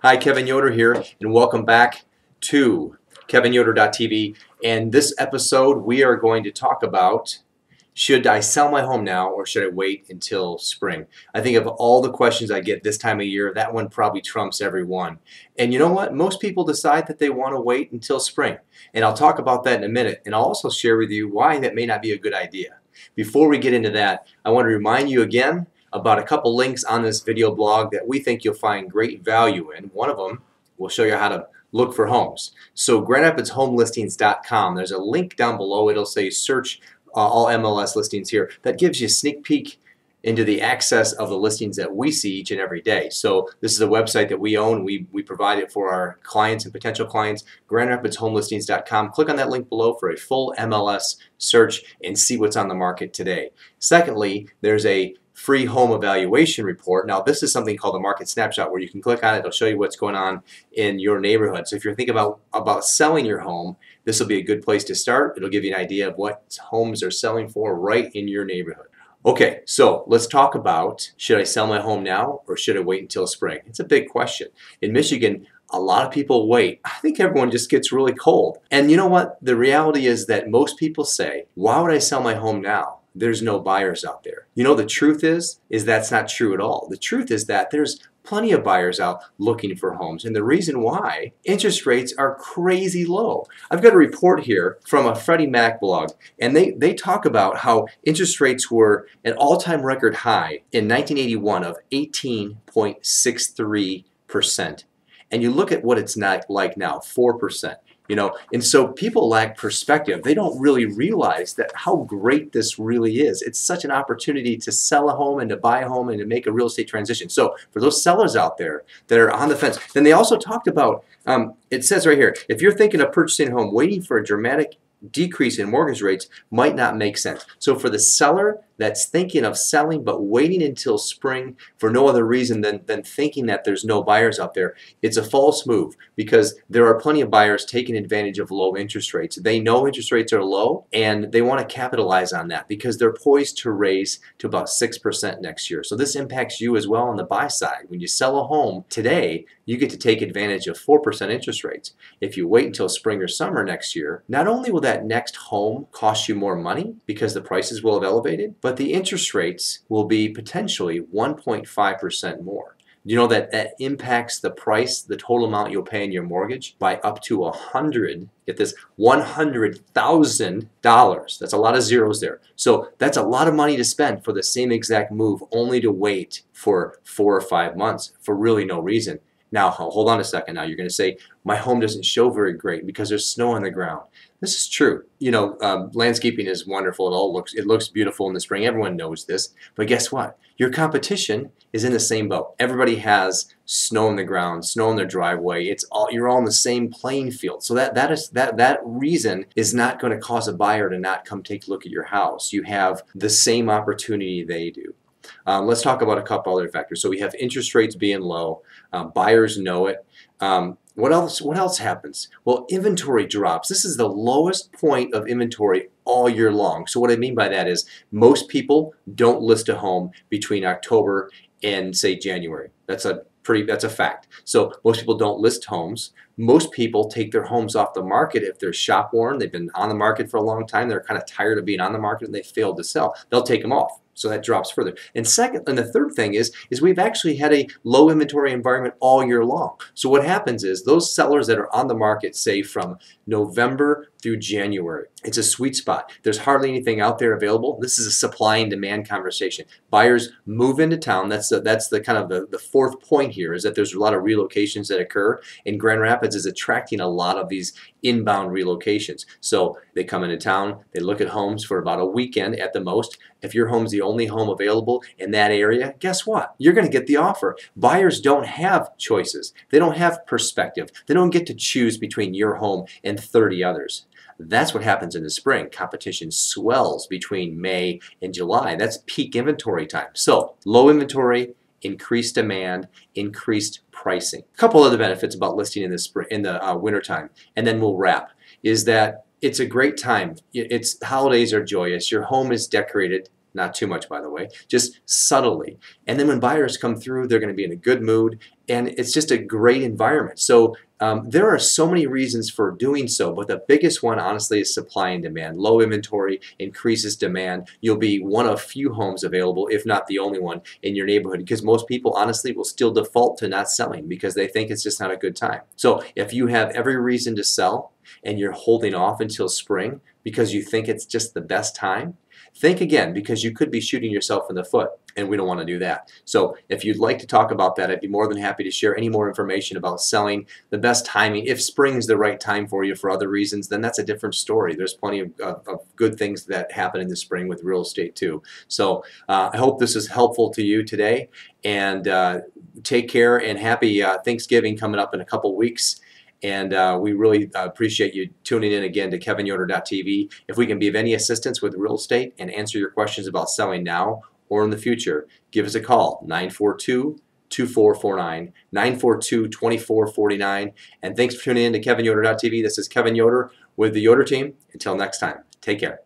Hi, Kevin Yoder here, and welcome back to kevinyoder.tv. And this episode, we are going to talk about, should I sell my home now or should I wait until spring? I think of all the questions I get this time of year, that one probably trumps every one. And you know what? Most people decide that they want to wait until spring. And I'll talk about that in a minute, and I'll also share with you why that may not be a good idea. Before we get into that, I want to remind you again about a couple links on this video blog that we think you'll find great value in. One of them will show you how to look for homes. So GrandRapidsHomeListings.com, there's a link down below. It'll say search all MLS listings here. That gives you a sneak peek into the access of the listings that we see each and every day. So this is a website that we own. We provide it for our clients and potential clients. GrandRapidsHomeListings.com. Click on that link below for a full MLS search and see what's on the market today. Secondly, there's a free home evaluation report. Now this is something called the market snapshot where you can click on it. It'll show you what's going on in your neighborhood. So if you're thinking about selling your home, this will be a good place to start. It'll give you an idea of what homes are selling for right in your neighborhood. Okay, so let's talk about, should I sell my home now or should I wait until spring? It's a big question. In Michigan, a lot of people wait. I think everyone just gets really cold. And you know what? The reality is that most people say, why would I sell my home now? There's no buyers out there. You know, the truth is that's not true at all. The truth is that there's plenty of buyers out looking for homes. And the reason why, interest rates are crazy low. I've got a report here from a Freddie Mac blog, and they talk about how interest rates were an all-time record high in 1981 of 18.63%. And you look at what it's not like now, 4%. You know, and so people lack perspective. They don't really realize that how great this really is. It's such an opportunity to sell a home and to buy a home and to make a real estate transition. So for those sellers out there that are on the fence, then they also talked about, it says right here, if you're thinking of purchasing a home, waiting for a dramatic decrease in mortgage rates might not make sense. So for the seller that's thinking of selling but waiting until spring for no other reason than thinking that there's no buyers out there, it's a false move because there are plenty of buyers taking advantage of low interest rates. They know interest rates are low and they want to capitalize on that because they're poised to raise to about 6% next year. So this impacts you as well on the buy side. When you sell a home today, you get to take advantage of 4% interest rates. If you wait until spring or summer next year, not only will that next home cost you more money because the prices will have elevated, but the interest rates will be potentially 1.5% more. You know that impacts the price, the total amount you'll pay in your mortgage by up to $100,000. That's a lot of zeros there. So that's a lot of money to spend for the same exact move, only to wait for 4 or 5 months for really no reason. Now, hold on a second. Now, you're going to say, my home doesn't show very great because there's snow on the ground. This is true. You know, landscaping is wonderful. It looks beautiful in the spring. Everyone knows this. But guess what? Your competition is in the same boat. Everybody has snow on the ground, snow in their driveway. You're all in the same playing field. So that reason is not going to cause a buyer to not come take a look at your house. You have the same opportunity they do. Let's talk about a couple other factors. So we have interest rates being low. Buyers know it. What else happens? Well, inventory drops. This is the lowest point of inventory all year long. So what I mean by that is most people don't list a home between October and say January. That's a fact. So most people don't list homes. Most people take their homes off the market if they're shop worn. They've been on the market for a long time. They're kind of tired of being on the market and they failed to sell. They'll take them off. So that drops further. And the third thing is we've actually had a low inventory environment all year long. So what happens is those sellers that are on the market, say from November through January, it's a sweet spot. There's hardly anything out there available. This is a supply and demand conversation. Buyers move into town. That's the kind of the fourth point here is that there's a lot of relocations that occur, and Grand Rapids is attracting a lot of these inbound relocations. So they come into town, they look at homes for about a weekend at the most. If your home's the only home available in that area, guess what? You're going to get the offer. Buyers don't have choices. They don't have perspective. They don't get to choose between your home and 30 others. That's what happens in the spring. Competition swells between May and July. That's peak inventory time. So low inventory, increased demand, increased pricing. A couple other benefits about listing in the wintertime, and then we'll wrap, is that it's a great time. Holidays are joyous. Your home is decorated not too much by the way, just subtly. And then when buyers come through, they're going to be in a good mood, and it's just a great environment. So there are so many reasons for doing so, but the biggest one honestly is supply and demand. Low inventory increases demand. You'll be one of few homes available, if not the only one in your neighborhood, because most people honestly will still default to not selling because they think it's just not a good time. So if you have every reason to sell and you're holding off until spring because you think it's just the best time, think again, because you could be shooting yourself in the foot, and we don't want to do that. So if you'd like to talk about that, I'd be more than happy to share any more information about selling, the best timing. If spring is the right time for you for other reasons, then that's a different story. There's plenty of good things that happen in the spring with real estate too. So I hope this is helpful to you today, and take care, and happy Thanksgiving coming up in a couple weeks. And we really appreciate you tuning in again to kevinyoder.tv. If we can be of any assistance with real estate and answer your questions about selling now or in the future, give us a call, 942-2449, 942-2449. And thanks for tuning in to kevinyoder.tv. This is Kevin Yoder with the Yoder team. Until next time, take care.